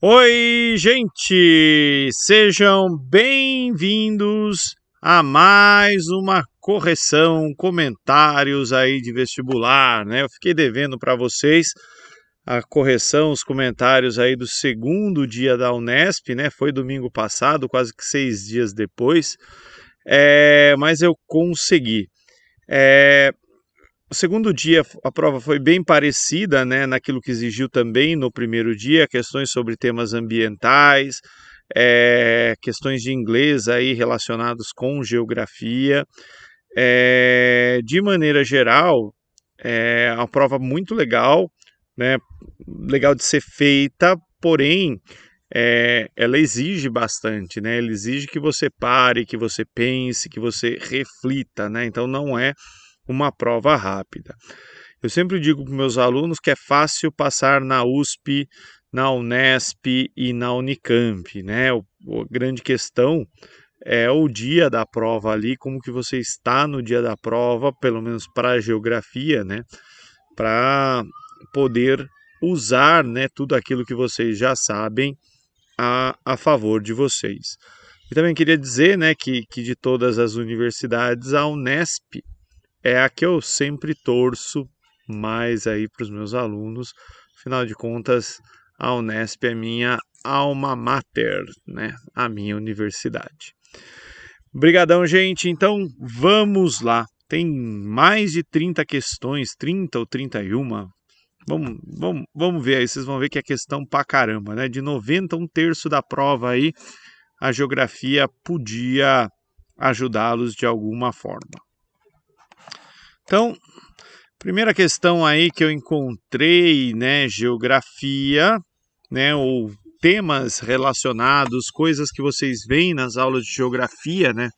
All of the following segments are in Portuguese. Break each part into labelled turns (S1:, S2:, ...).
S1: Oi, gente! Sejam bem-vindos a mais uma correção, comentários aí de vestibular, né? Eu fiquei devendo para vocês a correção, os comentários aí do segundo dia da Unesp, né? Foi domingo passado, quase que 6 dias depois, mas eu consegui. O segundo dia, a prova foi bem parecida, né, naquilo que exigiu também no primeiro dia, questões sobre temas ambientais, questões de inglês aí relacionados com geografia. De maneira geral, é uma prova muito legal, né, legal de ser feita, porém, ela exige bastante, né, ela exige que você pare, que você pense, que você reflita, né, então não é uma prova rápida. Eu sempre digo para meus alunos que é fácil passar na USP, na Unesp e na Unicamp, né? A grande questão é o dia da prova ali, como que você está no dia da prova, pelo menos para a geografia, né? Para poder usar, né, tudo aquilo que vocês já sabem a favor de vocês. E também queria dizer, né, que de todas as universidades, a Unesp é a que eu sempre torço mais aí para os meus alunos. Afinal de contas, a Unesp é minha alma mater, né? A minha universidade. Obrigadão, gente. Então, vamos lá. Tem mais de 30 questões, 30 ou 31. Vamos ver aí, vocês vão ver que é questão pra caramba, né? De 90, um terço da prova aí, a geografia podia ajudá-los de alguma forma. Então, primeira questão aí que eu encontrei, né, geografia, né, ou temas relacionados, coisas que vocês veem nas aulas de geografia, né,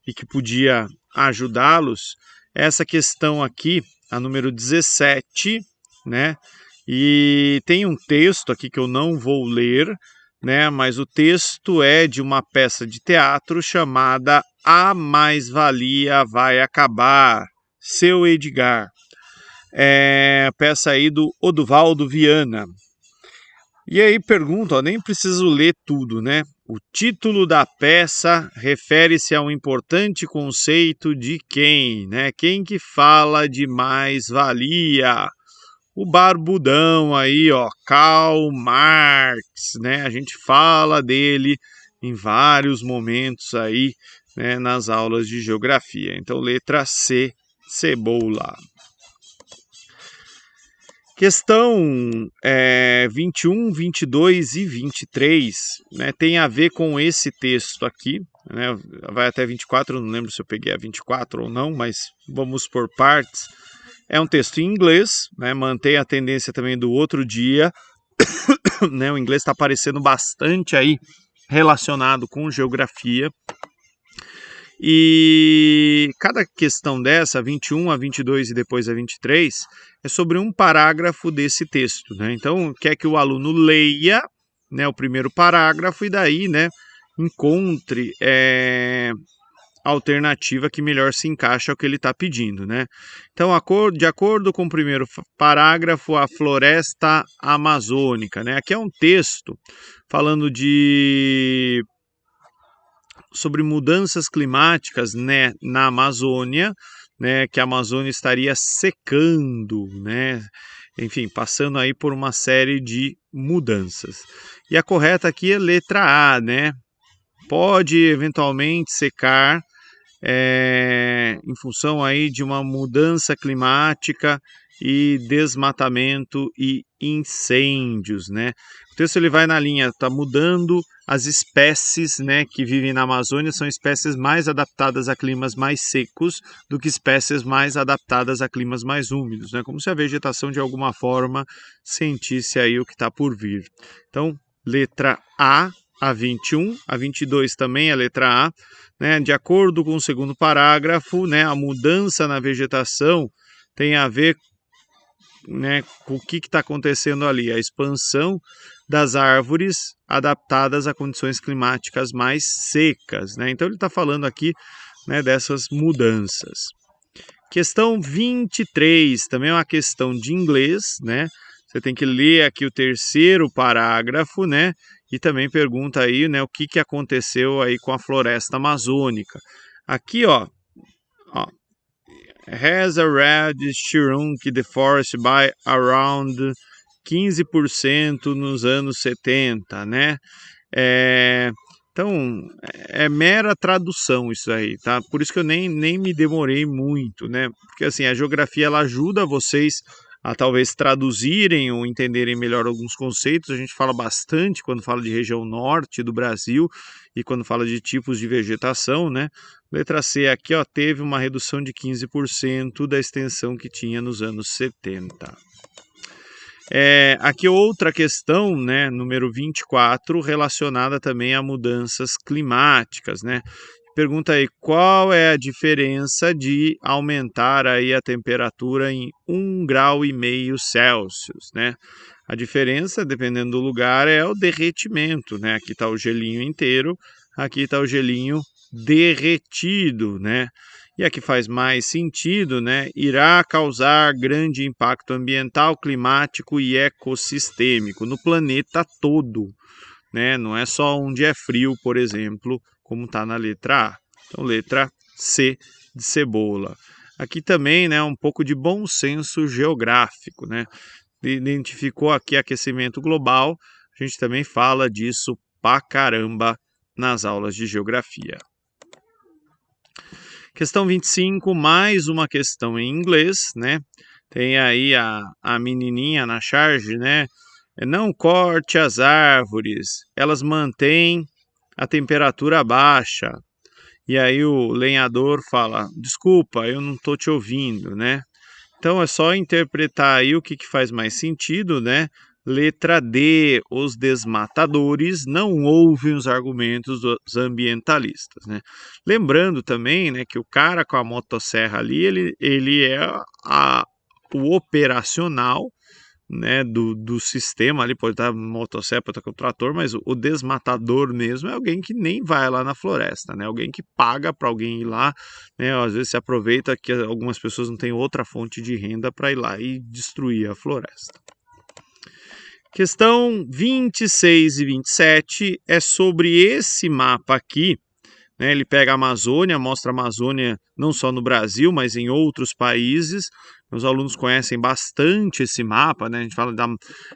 S1: e que podia ajudá-los. Essa questão aqui, a número 17, né, e tem um texto aqui que eu não vou ler, né, mas o texto é de uma peça de teatro chamada A Mais-Valia Vai Acabar, Seu Edgar. Peça aí do Oduvaldo Viana. E aí pergunta, ó, nem preciso ler tudo, né? O título da peça refere-se a um importante conceito de quem, né? Quem que fala de mais-valia? O barbudão aí, ó, Karl Marx, né? A gente fala dele em vários momentos aí, né, nas aulas de geografia. Então, letra C, cebola. Questão 21, 22 e 23, né, tem a ver com esse texto aqui, né, vai até 24, não lembro se eu peguei a 24 ou não, mas vamos por partes. É um texto em inglês, né, mantém a tendência também do outro dia, né, o inglês está aparecendo bastante aí relacionado com geografia. E cada questão dessa, 21 a 22 e depois a 23, é sobre um parágrafo desse texto, né? Então, quer que o aluno leia, né, o primeiro parágrafo e daí, né, encontre a alternativa que melhor se encaixa ao que ele está pedindo, né? Então, de acordo com o primeiro parágrafo, a floresta amazônica, né? Aqui é um texto falando sobre mudanças climáticas, né, na Amazônia, né, que a Amazônia estaria secando, né, enfim, passando aí por uma série de mudanças. E a correta aqui é letra A, né? Pode eventualmente secar em função aí de uma mudança climática e desmatamento e incêndios, né? O texto ele vai na linha, está mudando as espécies, né, que vivem na Amazônia, são espécies mais adaptadas a climas mais secos do que espécies mais adaptadas a climas mais úmidos, né? Como se a vegetação de alguma forma sentisse aí o que está por vir. Então, letra A 21, a 22 também é a letra A, né? De acordo com o segundo parágrafo, né, a mudança na vegetação tem a ver, né, com o que está acontecendo ali, a expansão das árvores adaptadas a condições climáticas mais secas, né? Então ele está falando aqui, né, dessas mudanças. Questão 23, também é uma questão de inglês, né? Você tem que ler aqui o terceiro parágrafo, né? E também pergunta aí, né, o que aconteceu aí com a floresta amazônica. Aqui, ó, has already shrunk the forest by around 15% nos anos 70, né? Então, é mera tradução isso aí, tá? Por isso que eu nem me demorei muito, né? Porque assim, a geografia ela ajuda vocês a talvez traduzirem ou entenderem melhor alguns conceitos. A gente fala bastante quando fala de região norte do Brasil e quando fala de tipos de vegetação, né? Letra C aqui, ó, teve uma redução de 15% da extensão que tinha nos anos 70. Aqui outra questão, né, número 24, relacionada também a mudanças climáticas, né? Pergunta aí, qual é a diferença de aumentar aí a temperatura em 1,5 grau Celsius, né? A diferença, dependendo do lugar, é o derretimento, né? Aqui está o gelinho inteiro, aqui está o gelinho derretido, né? E a que faz mais sentido, né, irá causar grande impacto ambiental, climático e ecossistêmico no planeta todo, né? Não é só onde é frio, por exemplo, como está na letra A. Então, letra C de cebola. Aqui também, né, um pouco de bom senso geográfico, né? Identificou aqui aquecimento global, a gente também fala disso pra caramba nas aulas de geografia. Questão 25, mais uma questão em inglês, né? Tem aí a menininha na charge, né? Não corte as árvores, elas mantêm a temperatura baixa. E aí o lenhador fala, desculpa, eu não estou te ouvindo, né? Então é só interpretar aí o que faz mais sentido, né? Letra D, os desmatadores não ouvem os argumentos dos ambientalistas, né? Lembrando também, né, que o cara com a motosserra ali, ele é o operacional, né, do sistema ali, pode estar motosserra, pode estar com o trator, mas o desmatador mesmo é alguém que nem vai lá na floresta, né? Alguém que paga para alguém ir lá, né? Às vezes se aproveita que algumas pessoas não têm outra fonte de renda para ir lá e destruir a floresta. Questão 26 e 27 é sobre esse mapa aqui, né? Ele pega a Amazônia, mostra a Amazônia não só no Brasil, mas em outros países. Meus alunos conhecem bastante esse mapa, né? A gente fala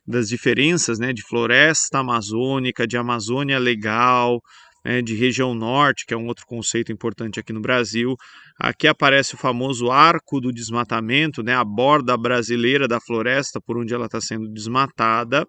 S1: das diferenças, né, de floresta amazônica, de Amazônia legal, né, de região norte, que é um outro conceito importante aqui no Brasil. Aqui aparece o famoso arco do desmatamento, né, a borda brasileira da floresta por onde ela está sendo desmatada,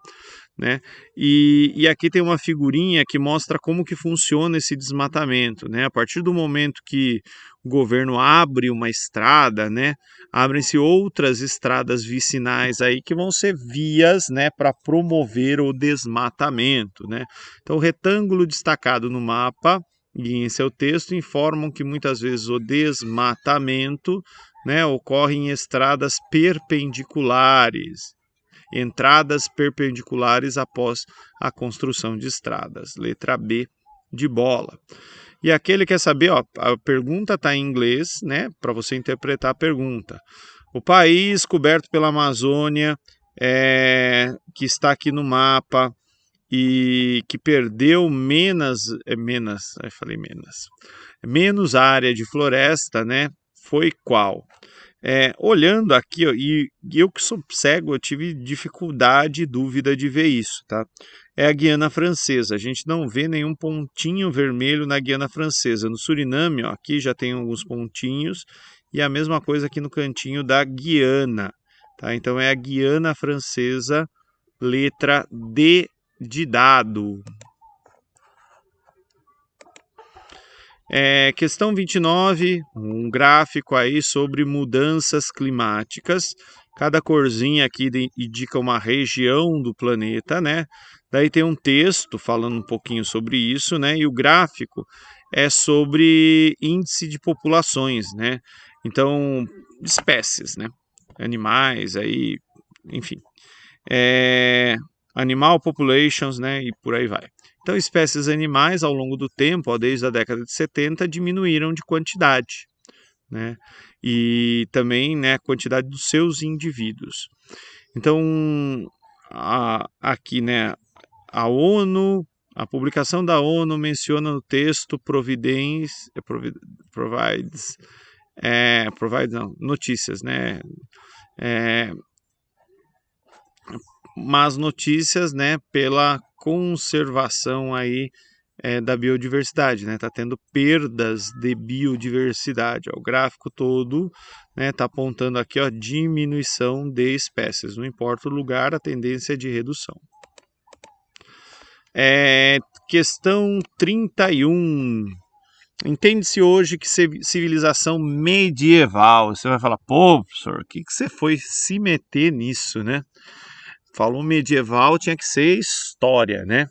S1: né? E aqui tem uma figurinha que mostra como que funciona esse desmatamento, né? A partir do momento que o governo abre uma estrada, né, abrem-se outras estradas vicinais aí que vão ser vias, né, para promover o desmatamento, né? Então, o retângulo destacado no mapa e em seu texto informam que muitas vezes o desmatamento, né, ocorre em estradas perpendiculares, entradas perpendiculares após a construção de estradas. Letra B de bola. E aqui ele quer saber, ó, a pergunta está em inglês, né, para você interpretar a pergunta. O país coberto pela Amazônia, que está aqui no mapa e que perdeu menos área de floresta, né, foi qual? Olhando aqui, ó, e eu que sou cego, eu tive dificuldade e dúvida de ver isso, tá? É a Guiana Francesa. A gente não vê nenhum pontinho vermelho na Guiana Francesa. No Suriname, ó, aqui já tem alguns pontinhos, e a mesma coisa aqui no cantinho da Guiana, tá? Então é a Guiana Francesa, letra D de dado. Questão 29, um gráfico aí sobre mudanças climáticas. Cada corzinha aqui indica uma região do planeta, né? Daí tem um texto falando um pouquinho sobre isso, né? E o gráfico é sobre índice de populações, né? Então, espécies, né? Animais aí, enfim. Animal populations, né? E por aí vai. Então, espécies animais, ao longo do tempo, ó, desde a década de 70, diminuíram de quantidade, né? E também, né, a quantidade dos seus indivíduos. Então, aqui, né, a ONU, a publicação da ONU menciona no texto notícias, né, é, más notícias, né, pela conservação aí da biodiversidade, né? Tá tendo perdas de biodiversidade. Ó, o gráfico todo, né, tá apontando aqui, ó, diminuição de espécies. Não importa o lugar, a tendência é de redução. Questão 31. Entende-se hoje que civilização medieval. Você vai falar, pô, professor, o que você foi se meter nisso, né? Falou medieval, tinha que ser história, né?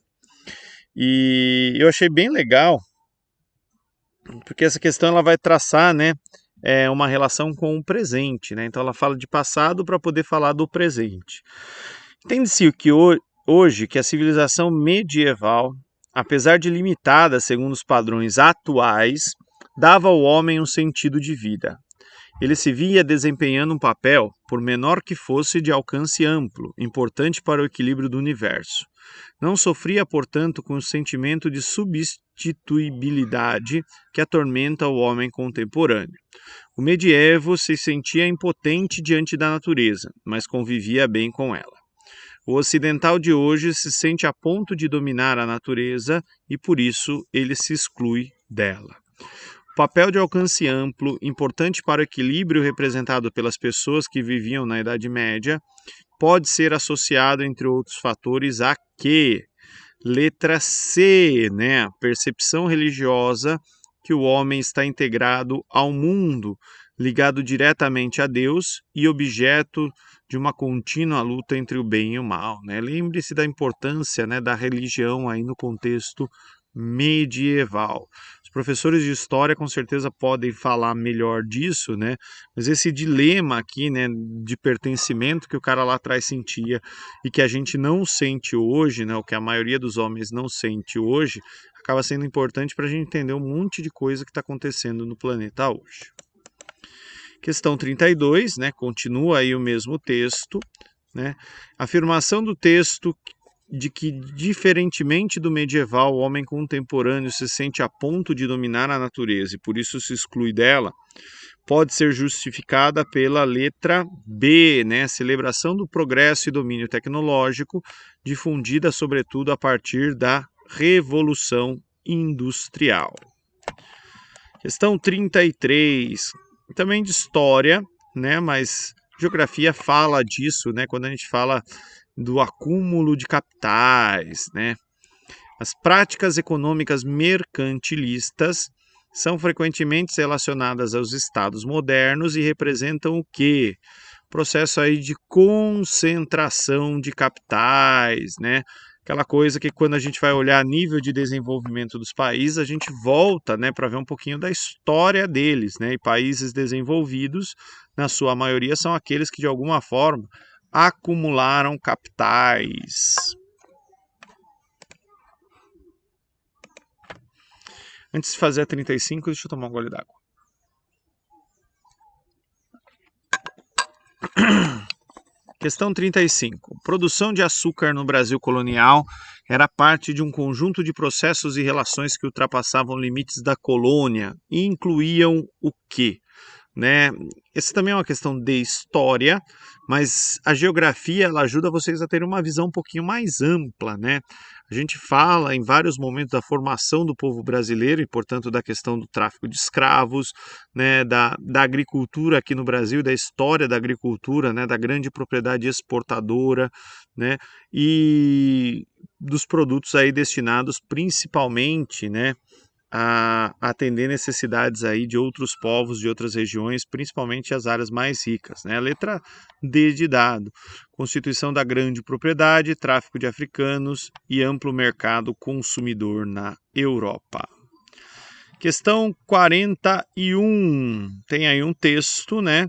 S1: E eu achei bem legal, porque essa questão ela vai traçar, né, uma relação com o presente, né? Então ela fala de passado para poder falar do presente. Entende-se que hoje que a civilização medieval, apesar de limitada segundo os padrões atuais, dava ao homem um sentido de vida. Ele se via desempenhando um papel, por menor que fosse, de alcance amplo, importante para o equilíbrio do universo. Não sofria, portanto, com o sentimento de substituibilidade que atormenta o homem contemporâneo. O medievo se sentia impotente diante da natureza, mas convivia bem com ela. O ocidental de hoje se sente a ponto de dominar a natureza e, por isso, ele se exclui dela. O papel de alcance amplo, importante para o equilíbrio representado pelas pessoas que viviam na Idade Média, pode ser associado, entre outros fatores, a que? Letra C, né? A percepção religiosa que o homem está integrado ao mundo, ligado diretamente a Deus e objeto de uma contínua luta entre o bem e o mal, né? Lembre-se da importância, né, da religião aí no contexto medieval. Os professores de história com certeza podem falar melhor disso, né? Mas esse dilema aqui, né, de pertencimento que o cara lá atrás sentia e que a gente não sente hoje, né, o que a maioria dos homens não sente hoje, acaba sendo importante para a gente entender um monte de coisa que está acontecendo no planeta hoje. Questão 32, né, continua aí o mesmo texto, né? Afirmação do texto de que, diferentemente do medieval, o homem contemporâneo se sente a ponto de dominar a natureza e por isso se exclui dela, pode ser justificada pela letra B, né? Celebração do progresso e domínio tecnológico, difundida sobretudo a partir da Revolução Industrial. Questão 33, também de história, né? Mas geografia fala disso, né? Quando a gente fala do acúmulo de capitais, né? As práticas econômicas mercantilistas são frequentemente relacionadas aos estados modernos e representam o quê? Processo aí de concentração de capitais, né? Aquela coisa que quando a gente vai olhar nível de desenvolvimento dos países, a gente volta, né, para ver um pouquinho da história deles, né? E países desenvolvidos, na sua maioria, são aqueles que de alguma forma acumularam capitais. Antes de fazer a 35, deixa eu tomar um gole d'água. Questão 35. Produção de açúcar no Brasil colonial era parte de um conjunto de processos e relações que ultrapassavam limites da colônia e incluíam o quê? Né? Essa também é uma questão de história, mas a geografia ela ajuda vocês a terem uma visão um pouquinho mais ampla, né? A gente fala em vários momentos da formação do povo brasileiro e, portanto, da questão do tráfico de escravos, né? Da agricultura aqui no Brasil, da história da agricultura, né? Da grande propriedade exportadora, né? E dos produtos aí destinados principalmente, né, a atender necessidades aí de outros povos, de outras regiões, principalmente as áreas mais ricas, né? A letra D de dado, constituição da grande propriedade, tráfico de africanos e amplo mercado consumidor na Europa. Questão 41, tem aí um texto, né,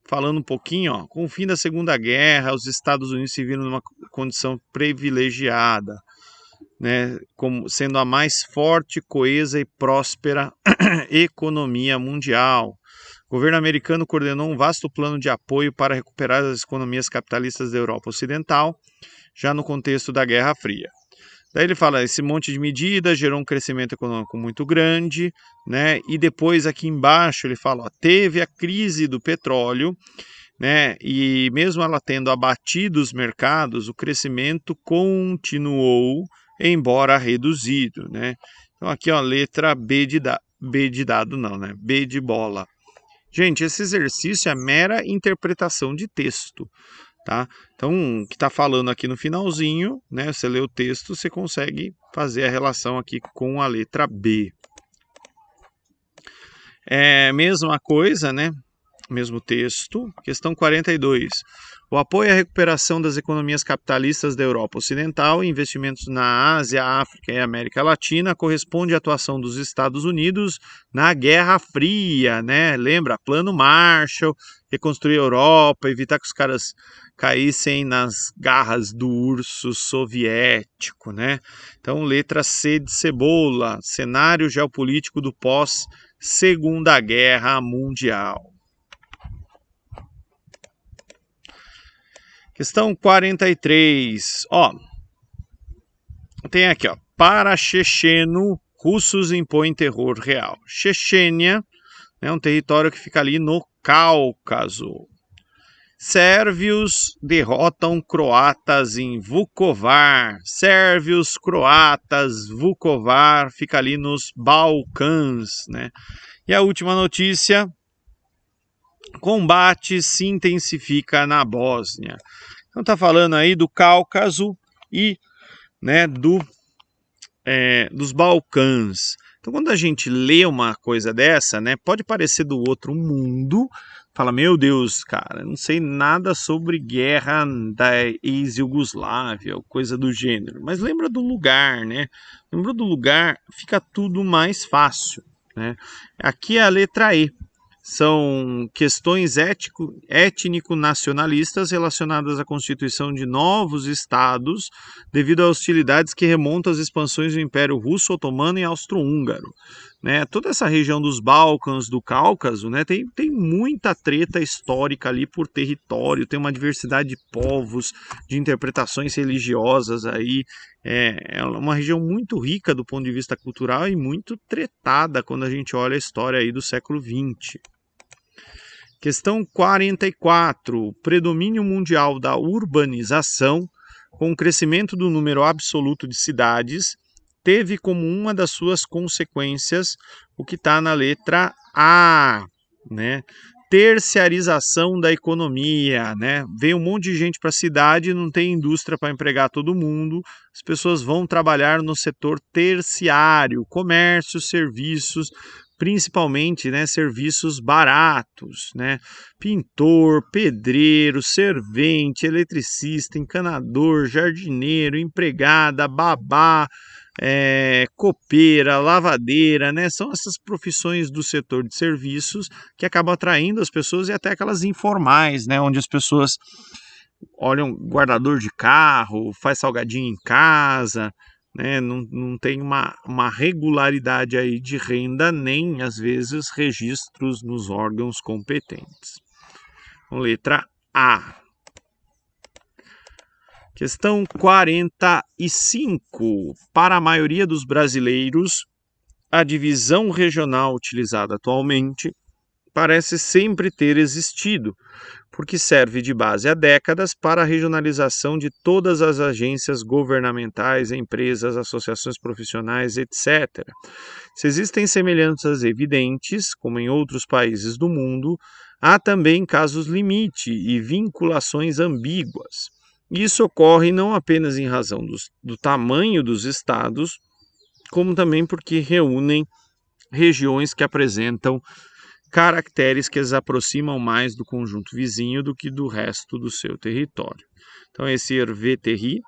S1: falando um pouquinho, ó, com o fim da Segunda Guerra, os Estados Unidos se viram numa condição privilegiada, né, como sendo a mais forte, coesa e próspera economia mundial, O governo americano coordenou um vasto plano de apoio para recuperar as economias capitalistas da Europa Ocidental, já no contexto da Guerra Fria. Daí ele fala, esse monte de medidas gerou um crescimento econômico muito grande, né? E depois aqui embaixo ele fala, ó, teve a crise do petróleo, né? E mesmo ela tendo abatido os mercados, o crescimento continuou, embora reduzido, né? Então aqui, ó, letra B de dado não, né? B de bola. Gente, esse exercício é mera interpretação de texto, tá? Então, o que está falando aqui no finalzinho, né? Você lê o texto, você consegue fazer a relação aqui com a letra B. Mesma coisa, né? Mesmo texto. Questão 42. O apoio à recuperação das economias capitalistas da Europa Ocidental e investimentos na Ásia, África e América Latina corresponde à atuação dos Estados Unidos na Guerra Fria, né? Lembra? Plano Marshall, reconstruir a Europa, evitar que os caras caíssem nas garras do urso soviético, né? Então, letra C de cebola, cenário geopolítico do pós-Segunda Guerra Mundial. Questão 43, ó, tem aqui, ó, para checheno, russos impõem terror real. Chechênia é um território que fica ali no Cáucaso. Sérvios derrotam croatas em Vukovar. Sérvios, croatas, Vukovar, fica ali nos Balcãs, né? E a última notícia, combate se intensifica na Bósnia. Então tá falando aí do Cáucaso e, né, dos Balcãs. Então quando a gente lê uma coisa dessa, né, pode parecer do outro mundo, fala, meu Deus, cara, não sei nada sobre guerra da ex-Iugoslávia ou coisa do gênero, mas lembra do lugar, né? Lembra do lugar, fica tudo mais fácil, né? Aqui é a letra E. São questões étnico-nacionalistas relacionadas à constituição de novos estados devido a hostilidades que remontam às expansões do Império Russo, Otomano e Austro-Húngaro. Né? Toda essa região dos Balcãs, do Cáucaso, né, tem muita treta histórica ali por território, tem uma diversidade de povos, de interpretações religiosas aí. É uma região muito rica do ponto de vista cultural e muito tretada quando a gente olha a história aí do século XX. Questão 44. Predomínio mundial da urbanização, com o crescimento do número absoluto de cidades, teve como uma das suas consequências o que está na letra A, né? Terciarização da economia, né? Vem um monte de gente para a cidade, não tem indústria para empregar todo mundo, as pessoas vão trabalhar no setor terciário, comércio, serviços, principalmente, né, serviços baratos, né? Pintor, pedreiro, servente, eletricista, encanador, jardineiro, empregada, babá, copeira, lavadeira, né? São essas profissões do setor de serviços que acabam atraindo as pessoas e até aquelas informais, né? Onde as pessoas olham guardador de carro, faz salgadinho em casa, né? Não tem uma regularidade aí de renda, nem às vezes registros nos órgãos competentes. Então, letra A. Questão 45. Para a maioria dos brasileiros, a divisão regional utilizada atualmente parece sempre ter existido, porque serve de base há décadas para a regionalização de todas as agências governamentais, empresas, associações profissionais, etc. Se existem semelhanças evidentes, como em outros países do mundo, há também casos limite e vinculações ambíguas. Isso ocorre não apenas em razão do tamanho dos estados, como também porque reúnem regiões que apresentam caracteres que as aproximam mais do conjunto vizinho do que do resto do seu território. Então, esse Hervé Terry,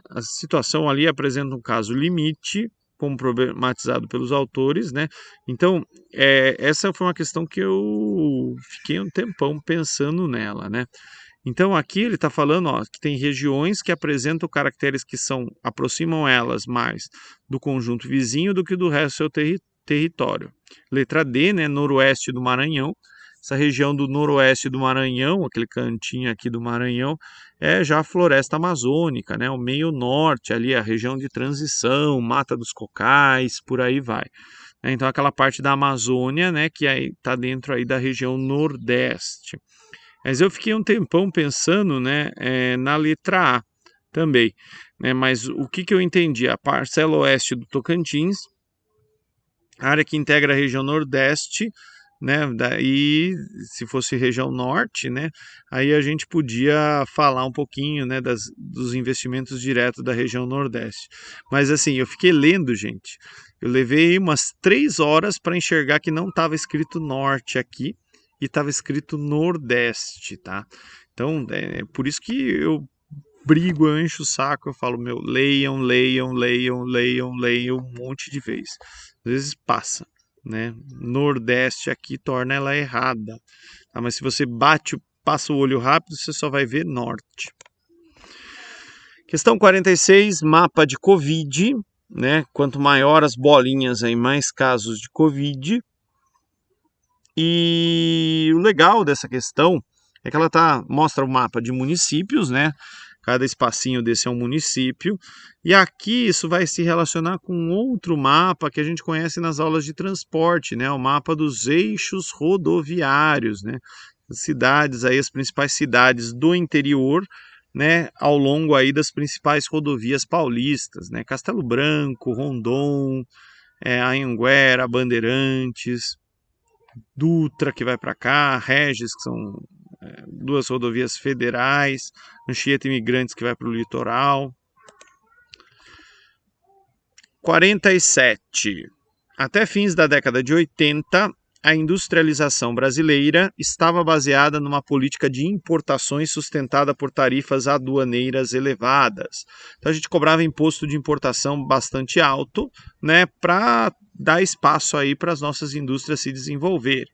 S1: a situação ali apresenta um caso limite, como problematizado pelos autores, né? Então, essa foi uma questão que eu fiquei um tempão pensando nela, né? Então, aqui ele está falando, ó, que tem regiões que apresentam caracteres que aproximam elas mais do conjunto vizinho do que do resto do seu território. Letra D, né, noroeste do Maranhão. Essa região do noroeste do Maranhão, aquele cantinho aqui do Maranhão, é já a floresta amazônica, né, o meio norte ali, a região de transição, Mata dos Cocais, por aí vai. Então aquela parte da Amazônia, né, que aí está dentro aí da região nordeste. Mas eu fiquei um tempão pensando, né, na letra A também, né, mas o que eu entendi? A parcela oeste do Tocantins, a área que integra a região nordeste, né, daí se fosse região norte, né, aí a gente podia falar um pouquinho, né, dos investimentos diretos da região nordeste. Mas assim, eu fiquei lendo, gente, eu levei umas 3 horas para enxergar que não estava escrito norte aqui e estava escrito nordeste, tá? Então, é por isso que eu brigo, eu encho o saco, eu falo, meu, leiam, leiam, leiam, leiam, leiam um monte de vezes. Às vezes passa, né? Nordeste aqui torna ela errada. Tá? Mas se você passa o olho rápido, você só vai ver norte. Questão 46, mapa de Covid, né? Quanto maior as bolinhas aí, mais casos de Covid. E o legal dessa questão é que ela mostra o mapa de municípios, né? Cada espacinho desse é um município. E aqui isso vai se relacionar com outro mapa que a gente conhece nas aulas de transporte, né? O mapa dos eixos rodoviários, né? As cidades aí, as principais cidades do interior, né? Ao longo aí das principais rodovias paulistas, né? Castelo Branco, Rondon, Anhanguera, Bandeirantes, Dutra, que vai para cá, Regis, que são duas rodovias federais, Anchieta Imigrantes, que vai para o litoral. 47. Até fins da década de 80, a industrialização brasileira estava baseada numa política de importações sustentada por tarifas aduaneiras elevadas. Então a gente cobrava imposto de importação bastante alto, né, para dar espaço aí para as nossas indústrias se desenvolverem.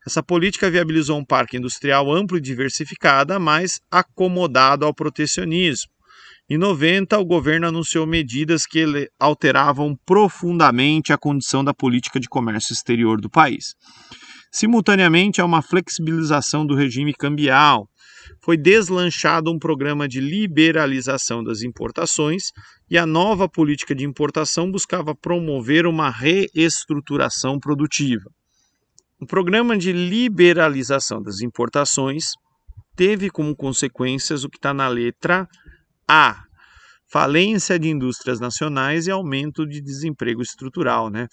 S1: Essa política viabilizou um parque industrial amplo e diversificado, mas acomodado ao protecionismo. Em 90, o governo anunciou medidas que alteravam profundamente a condição da política de comércio exterior do país. Simultaneamente a uma flexibilização do regime cambial, foi deslanchado um programa de liberalização das importações e a nova política de importação buscava promover uma reestruturação produtiva. O programa de liberalização das importações teve como consequências o que está na letra A: falência de indústrias nacionais e aumento de desemprego estrutural, né?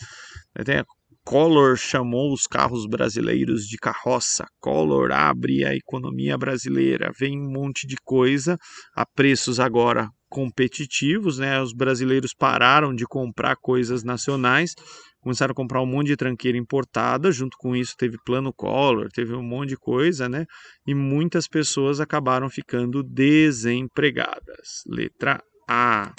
S1: Collor chamou os carros brasileiros de carroça. Collor abre a economia brasileira. Vem um monte de coisa a preços agora competitivos, né? Os brasileiros pararam de comprar coisas nacionais, começaram a comprar um monte de tranqueira importada. Junto com isso teve plano Collor, teve um monte de coisa, né? E muitas pessoas acabaram ficando desempregadas. Letra A.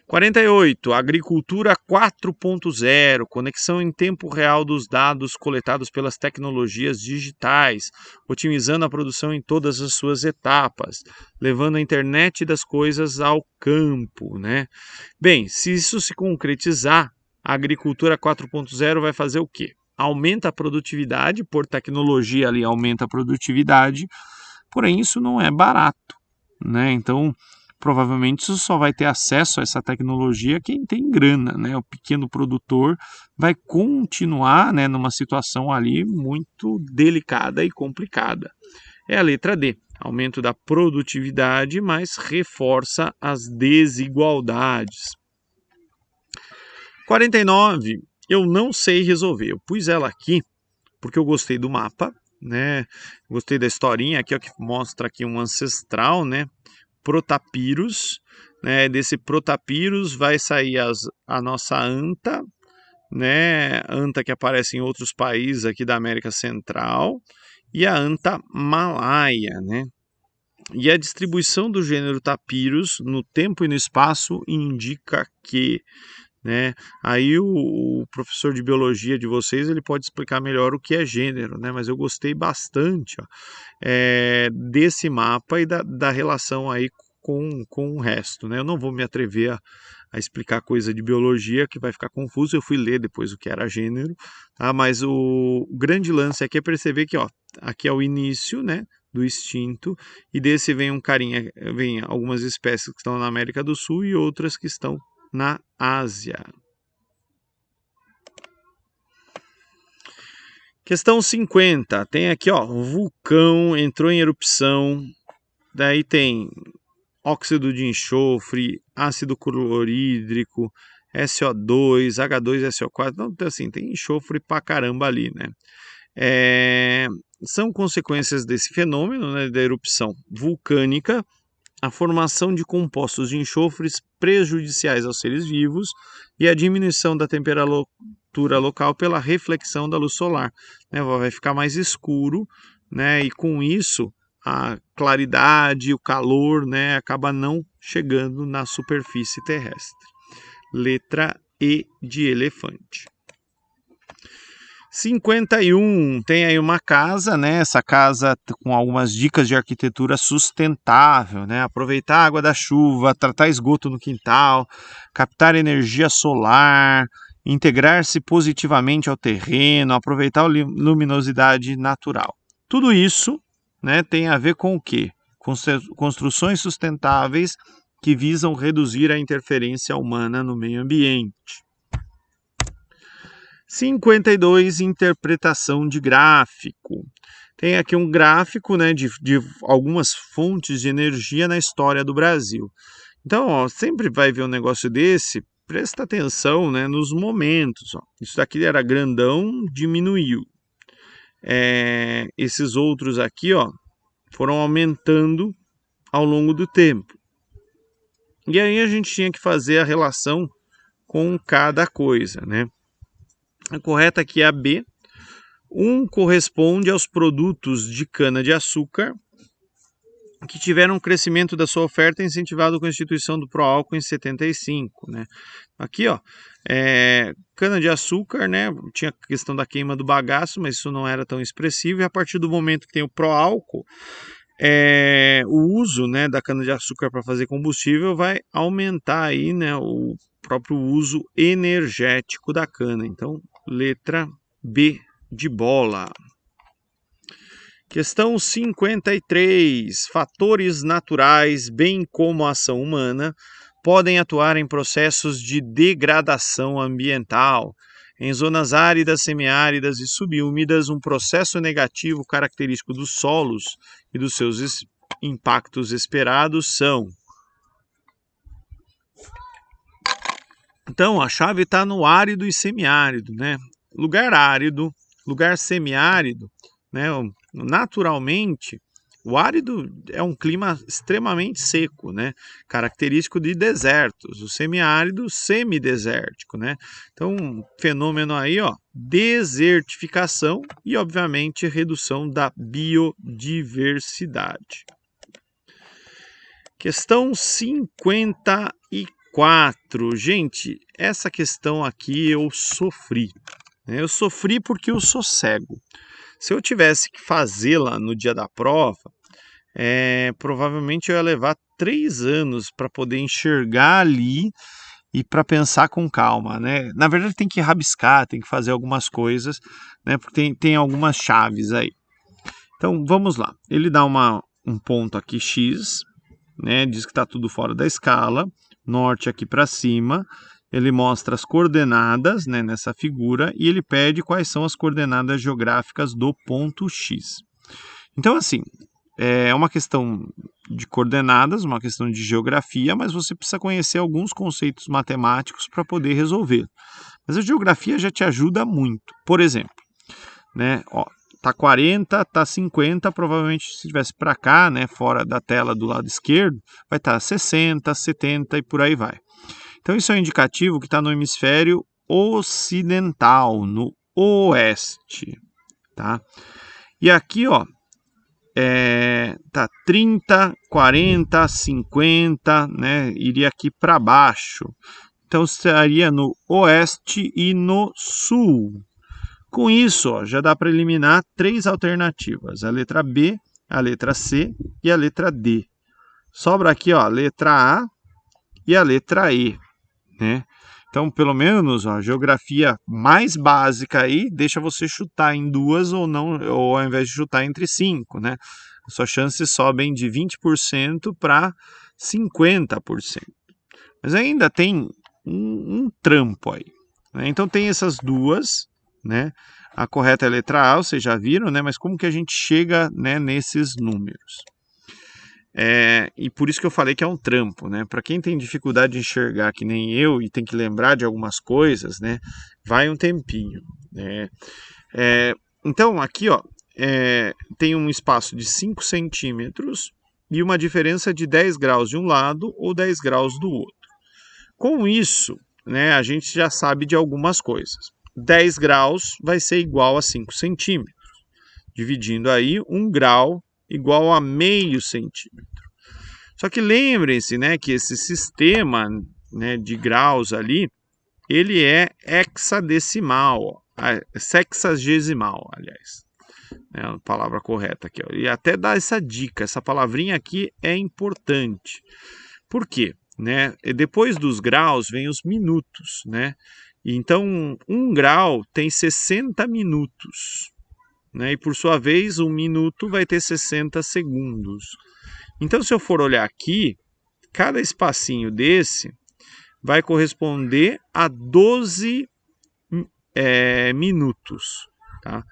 S1: 48. Agricultura 4.0, conexão em tempo real dos dados coletados pelas tecnologias digitais, otimizando a produção em todas as suas etapas, levando a internet das coisas ao campo, né? Bem, se isso se concretizar, a agricultura 4.0 vai fazer o quê? Aumenta a produtividade, por tecnologia ali aumenta a produtividade, porém isso não é barato, né? Então, provavelmente isso só vai ter acesso a essa tecnologia quem tem grana, né? O pequeno produtor vai continuar, né, numa situação ali muito delicada e complicada. É a letra D, aumento da produtividade, mas reforça as desigualdades. 49, eu não sei resolver. Eu pus ela aqui porque eu gostei do mapa, né? Gostei da historinha aqui, ó, que mostra aqui um ancestral, né? Protapirus, né? Desse Protapirus vai sair a nossa anta, né? Anta que aparece em outros países aqui da América Central, e a anta malaia, né? E a distribuição do gênero Tapirus no tempo e no espaço indica que, né? Aí o professor de biologia de vocês ele pode explicar melhor o que é gênero, né? Mas eu gostei bastante, ó, desse mapa e da relação aí com o resto, né? Eu não vou me atrever a explicar coisa de biologia que vai ficar confuso. Eu fui ler depois o que era gênero, tá? Mas o grande lance aqui é perceber que, ó, aqui é o início, né, do extinto, e desse vem um carinha, vem algumas espécies que estão na América do Sul e outras que estão na Ásia. Questão 50, tem aqui, ó, o vulcão entrou em erupção, daí tem óxido de enxofre, ácido clorídrico, SO2, H2SO4, então assim, tem enxofre pra caramba ali, né? São consequências desse fenômeno, né, da erupção vulcânica, a formação de compostos de enxofres prejudiciais aos seres vivos e a diminuição da temperatura local pela reflexão da luz solar, né? Vai ficar mais escuro, né? E com isso a claridade, o calor, né, acaba não chegando na superfície terrestre. Letra E de elefante. 51, tem aí uma casa, né? Essa casa com algumas dicas de arquitetura sustentável, né? Aproveitar a água da chuva, tratar esgoto no quintal, captar energia solar, integrar-se positivamente ao terreno, aproveitar a luminosidade natural. Tudo isso, né, tem a ver com o quê? Construções sustentáveis que visam reduzir a interferência humana no meio ambiente. 52, interpretação de gráfico. Tem aqui um gráfico, né, de algumas fontes de energia na história do Brasil. Então, ó, sempre vai ver um negócio desse, presta atenção, né, nos momentos. Ó. Isso daqui era grandão, diminuiu. Esses outros aqui, ó, foram aumentando ao longo do tempo. E aí a gente tinha que fazer a relação com cada coisa, né? A correta aqui é a B. 1 corresponde aos produtos de cana-de-açúcar que tiveram um crescimento da sua oferta incentivado com a instituição do Proálcool em 75. Né? Aqui, ó, cana-de-açúcar, né? Tinha a questão da queima do bagaço, mas isso não era tão expressivo. E a partir do momento que tem o Proálcool, o uso, né, da cana-de-açúcar para fazer combustível vai aumentar aí, né, o próprio uso energético da cana. Então, letra B de bola. Questão 53. Fatores naturais, bem como a ação humana, podem atuar em processos de degradação ambiental. Em zonas áridas, semiáridas e subúmidas, um processo negativo característico dos solos e dos seus impactos esperados são. Então, a chave está no árido e semiárido, né? Lugar árido, lugar semiárido, né? Naturalmente, o árido é um clima extremamente seco, né? Característico de desertos. O semiárido, semidesértico, né? Então, um fenômeno aí, ó, desertificação e, obviamente, redução da biodiversidade. Questão 54. Gente, essa questão aqui eu sofri. Né? Eu sofri porque eu sou cego. Se eu tivesse que fazê-la no dia da prova, provavelmente eu ia levar 3 anos para poder enxergar ali e para pensar com calma, né? Na verdade tem que rabiscar, tem que fazer algumas coisas, né? Porque tem algumas chaves aí. Então vamos lá. Ele dá um ponto aqui X, né? Diz que está tudo fora da escala, norte aqui para cima. Ele mostra as coordenadas, né, nessa figura e ele pede quais são as coordenadas geográficas do ponto X. Então, assim, é uma questão de coordenadas, uma questão de geografia, mas você precisa conhecer alguns conceitos matemáticos para poder resolver. Mas a geografia já te ajuda muito. Por exemplo, né, ó, tá 40, tá 50, provavelmente se estivesse para cá, né, fora da tela do lado esquerdo, vai estar 60, 70 e por aí vai. Então, isso é um indicativo que está no hemisfério ocidental, no oeste, tá? E aqui, ó, tá 30, 40, 50, né? Iria aqui para baixo. Então, estaria no oeste e no sul. Com isso, ó, já dá para eliminar 3 alternativas: a letra B, a letra C e a letra D. sobra aqui, ó, a letra A e a letra E, né? Então, pelo menos, ó, a geografia mais básica aí deixa você chutar em duas ou não, ou ao invés de chutar entre 5, né? As suas chances sobem de 20% para 50%. Mas ainda tem um trampo aí, né? Então tem essas duas, né? A correta é a letra A, vocês já viram, né? Mas como que a gente chega, né, nesses números? E por isso que eu falei que é um trampo, né? Para quem tem dificuldade de enxergar, que nem eu, e tem que lembrar de algumas coisas, né? Vai um tempinho, né? Então, aqui, ó, tem um espaço de 5 centímetros e uma diferença de 10 graus de um lado ou 10 graus do outro. Com isso, né, a gente já sabe de algumas coisas. 10 graus vai ser igual a 5 centímetros, dividindo aí 1 grau igual a meio centímetro. Só que lembrem-se, né, que esse sistema, né, de graus ali, ele é hexadecimal, sexagesimal, aliás. É a palavra correta aqui, ó. E até dá essa dica, essa palavrinha aqui é importante. Por quê? Né? E depois dos graus vem os minutos, né? Então, 1 grau tem 60 minutos, né? E por sua vez, 1 minuto vai ter 60 segundos. Então, se eu for olhar aqui, cada espacinho desse vai corresponder a 12 minutos, tá?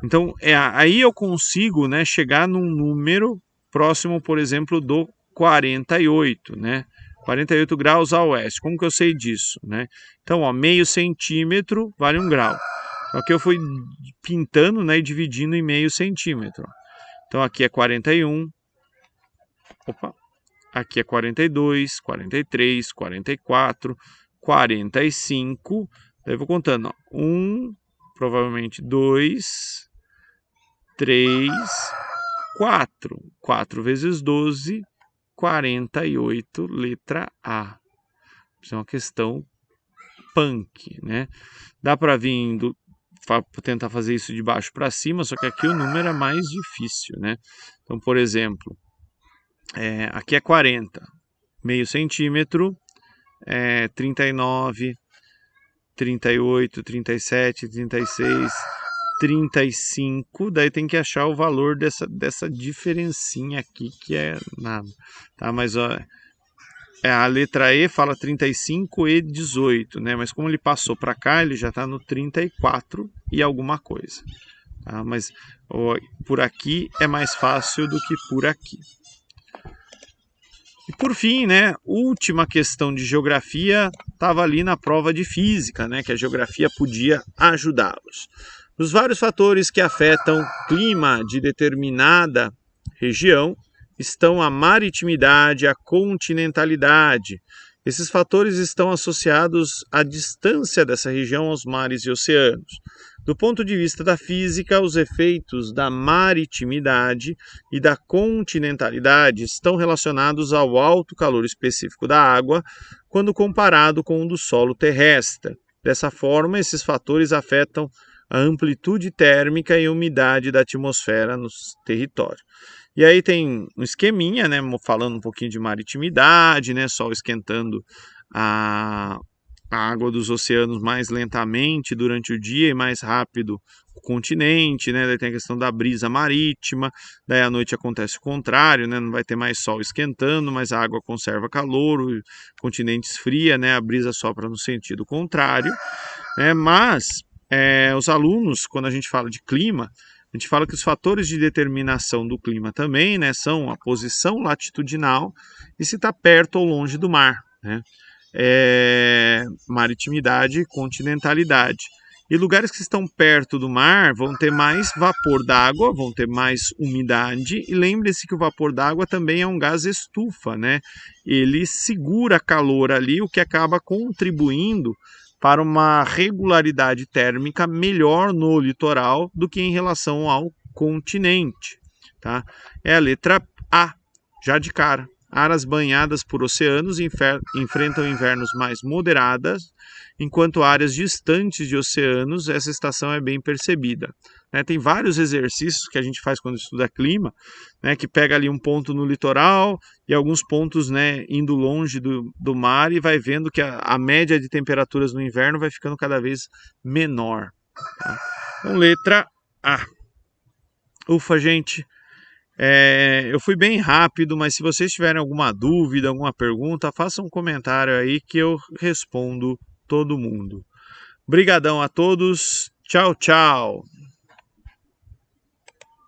S1: Então, aí eu consigo, né, chegar num número próximo, por exemplo, do 48, né? 48 graus a oeste. Como que eu sei disso, né? Então, ó, meio centímetro vale 1 grau. Então, aqui eu fui pintando, né, e dividindo em meio centímetro. Então, aqui é 41. Opa. Aqui é 42, 43, 44, 45. Daí eu vou contando, ó. 1, provavelmente 2, 3, 4. 4 vezes 12, 48, letra A. Isso é uma questão punk, né? Dá para vir tentar fazer isso de baixo para cima, só que aqui o número é mais difícil, né? Então, por exemplo, aqui é 40, meio centímetro, 39, 38, 37, 36, 35, daí tem que achar o valor dessa diferencinha aqui, que é nada, tá? Mas ó, a letra E fala 35 e 18, né? Mas como ele passou para cá, ele já está no 34 e alguma coisa, tá? Mas ó, por aqui é mais fácil do que por aqui. E por fim, né, última questão de geografia estava ali na prova de física, né, que a geografia podia ajudá-los. Os vários fatores que afetam o clima de determinada região estão a maritimidade, a continentalidade. Esses fatores estão associados à distância dessa região aos mares e oceanos. Do ponto de vista da física, os efeitos da maritimidade e da continentalidade estão relacionados ao alto calor específico da água quando comparado com o do solo terrestre. Dessa forma, esses fatores afetam a amplitude térmica e a umidade da atmosfera no território. E aí tem um esqueminha, né, falando um pouquinho de maritimidade, né, sol esquentando a água dos oceanos mais lentamente durante o dia e mais rápido o continente, né? Daí tem a questão da brisa marítima, daí à noite acontece o contrário, né? Não vai ter mais sol esquentando, mas a água conserva calor, o continente esfria, né? A brisa sopra no sentido contrário, né? Mas os alunos, quando a gente fala de clima, a gente fala que os fatores de determinação do clima também, né, são a posição latitudinal e se está perto ou longe do mar, né? Maritimidade e continentalidade. E lugares que estão perto do mar vão ter mais vapor d'água, vão ter mais umidade. E lembre-se que o vapor d'água também é um gás estufa, né? Ele segura calor ali, o que acaba contribuindo para uma regularidade térmica melhor no litoral do que em relação ao continente, tá? É a letra A, já de cara. Áreas banhadas por oceanos enfrentam invernos mais moderados, enquanto áreas distantes de oceanos, essa estação é bem percebida. Né, tem vários exercícios que a gente faz quando estuda clima, né, que pega ali um ponto no litoral e alguns pontos, né, indo longe do mar e vai vendo que a média de temperaturas no inverno vai ficando cada vez menor. Tá? Então, letra A. Ufa, gente. Eu fui bem rápido, mas se vocês tiverem alguma dúvida, alguma pergunta, façam um comentário aí que eu respondo todo mundo. Brigadão a todos. Tchau, tchau.